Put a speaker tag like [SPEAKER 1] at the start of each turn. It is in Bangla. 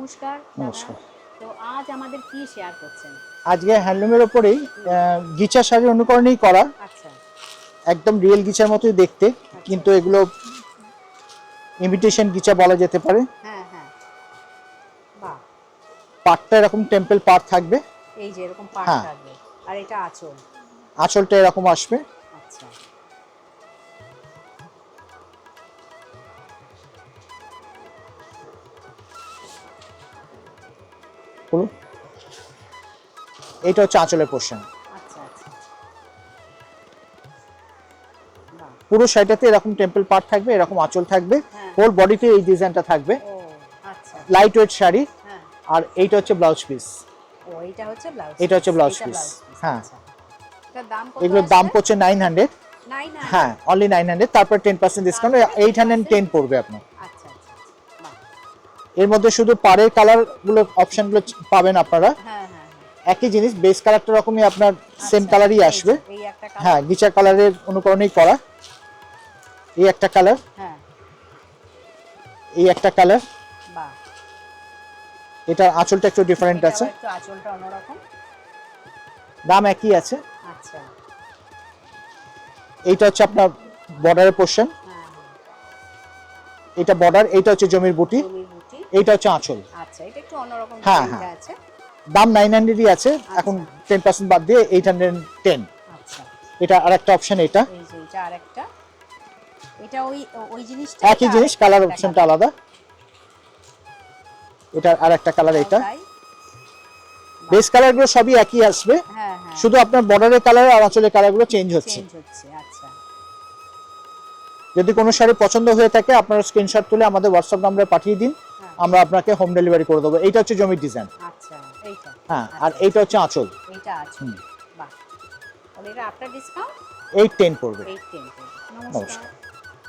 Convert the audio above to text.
[SPEAKER 1] নমস্কার
[SPEAKER 2] নমস্কার।
[SPEAKER 1] তো আজ আমাদের কি শেয়ার করছেন?
[SPEAKER 2] আজকে হ্যান্ডলুমের ওপরেই গিচা শাড়ির অনুকরণেই করা,
[SPEAKER 1] আচ্ছা
[SPEAKER 2] একদম রিয়েল গিচার মতোই দেখতে, কিন্তু এগুলো ইমিটেশন গিচা বলা যেতে পারে।
[SPEAKER 1] হ্যাঁ হ্যাঁ, বাহ,
[SPEAKER 2] পাটটা এরকম টেম্পল পাট থাকবে,
[SPEAKER 1] এই যে এরকম পাট
[SPEAKER 2] হ্যাঁ।
[SPEAKER 1] থাকবে আর এটা আঁচল।
[SPEAKER 2] আঁচলটা এরকম আসবে।
[SPEAKER 1] আচ্ছা
[SPEAKER 2] বলুন, এইটা হচ্ছে আঁচলের পোর্শন।
[SPEAKER 1] আচ্ছা আচ্ছা, বাহ,
[SPEAKER 2] পুরো শাড়িটাতে এরকম টেম্পল পাট থাকবে, এরকম আঁচল থাকবে,
[SPEAKER 1] হ্যাঁ।
[SPEAKER 2] হোল বডিতে এই ডিজাইনটা থাকবে।
[SPEAKER 1] ও আচ্ছা,
[SPEAKER 2] লাইট ওয়েট শাড়ি।
[SPEAKER 1] হ্যাঁ।
[SPEAKER 2] আর এইটা হচ্ছে ব্লাউজ পিস।
[SPEAKER 1] ও এইটা হচ্ছে ব্লাউজ,
[SPEAKER 2] এটা হচ্ছে ব্লাউজ পিস, হ্যাঁ।
[SPEAKER 1] এটার দাম কত?
[SPEAKER 2] এগুলোর দাম পড়ছে 900।
[SPEAKER 1] 900,
[SPEAKER 2] হ্যাঁ, অনলি 900, তারপর 10% ডিসকাউন্ট, 810 পড়বে আপনার।
[SPEAKER 1] আচ্ছা আচ্ছা, বাহ,
[SPEAKER 2] এর মধ্যে শুধু পাড়ের কালার গুলো অপশনগুলো পাবেন আপনারা,
[SPEAKER 1] হ্যাঁ হ্যাঁ,
[SPEAKER 2] একই জিনিস, বেস কালারটা রকমই আপনার সেম
[SPEAKER 1] আচ্ছা,
[SPEAKER 2] কালারই
[SPEAKER 1] এই
[SPEAKER 2] আসবে।
[SPEAKER 1] যে, এই একটা কালার,
[SPEAKER 2] হ্যাঁ, গিচার কালারের অনুকরণেই করা। এই একটা কালার,
[SPEAKER 1] হ্যাঁ,
[SPEAKER 2] এই একটা কালার।
[SPEAKER 1] বাহ,
[SPEAKER 2] এটার আঁচলটা একটু ডিফারেন্ট
[SPEAKER 1] এটা
[SPEAKER 2] আছে,
[SPEAKER 1] আবার একটু আঁচলটা অন্যরকম।
[SPEAKER 2] দাম একই আছে।
[SPEAKER 1] আচ্ছা,
[SPEAKER 2] এইটা হচ্ছে আপনার বর্ডারের পোর্শন,
[SPEAKER 1] হ্যাঁ হ্যাঁ,
[SPEAKER 2] এটা বর্ডার, এইটা হচ্ছে জমির বুটি,
[SPEAKER 1] জমির বুটি।
[SPEAKER 2] এইটা হচ্ছে আঁচল।
[SPEAKER 1] আচ্ছা, এটা একটু অন্যরকম
[SPEAKER 2] হ্যাঁ,
[SPEAKER 1] ডিজাইনটা
[SPEAKER 2] হ্যাঁ।
[SPEAKER 1] আছে।
[SPEAKER 2] দাম 900ই আছে, এখন
[SPEAKER 1] আচ্ছা।
[SPEAKER 2] 10% বাদ দিয়ে 810।
[SPEAKER 1] আচ্ছা,
[SPEAKER 2] এটা আরেকটা অপশন, এটা
[SPEAKER 1] এই যে এটা আরেকটা, এটা ওই ওই জিনিসটা,
[SPEAKER 2] একই
[SPEAKER 1] এটা
[SPEAKER 2] জিনিস, কালার অপশনটা আলাদা। এটা আরেকটা কালার, এটা
[SPEAKER 1] তাই,
[SPEAKER 2] বেস কালারগুলো সবই একই আসবে,
[SPEAKER 1] হ্যাঁ হ্যাঁ,
[SPEAKER 2] শুধু আপনার বর্ডারের কালার আর আঁচলের কালারগুলো চেঞ্জ হচ্ছে।
[SPEAKER 1] চেঞ্জ হচ্ছে। আচ্ছা,
[SPEAKER 2] যদি কোনো শাড়ি পছন্দ হয়ে থাকে আপনারা স্ক্রিনশট তুলে আমাদের হোয়াটসঅ্যাপ নম্বরে পাঠিয়ে দিন,
[SPEAKER 1] হ্যাঁ,
[SPEAKER 2] আমরা আপনাকে হোম ডেলিভারি করে দেবো। এইটা হচ্ছে জমির ডিজাইন,
[SPEAKER 1] আচ্ছা, এইটা,
[SPEAKER 2] হ্যাঁ।
[SPEAKER 1] আচ্ছা,
[SPEAKER 2] আর এইটা হচ্ছে আঁচল,
[SPEAKER 1] এইটা আছে, বাহ। তাহলে এটা আপনার ডিসকাউন্ট
[SPEAKER 2] 810 পড়বে।
[SPEAKER 1] 810। নমস্কার।
[SPEAKER 2] নমস্কার।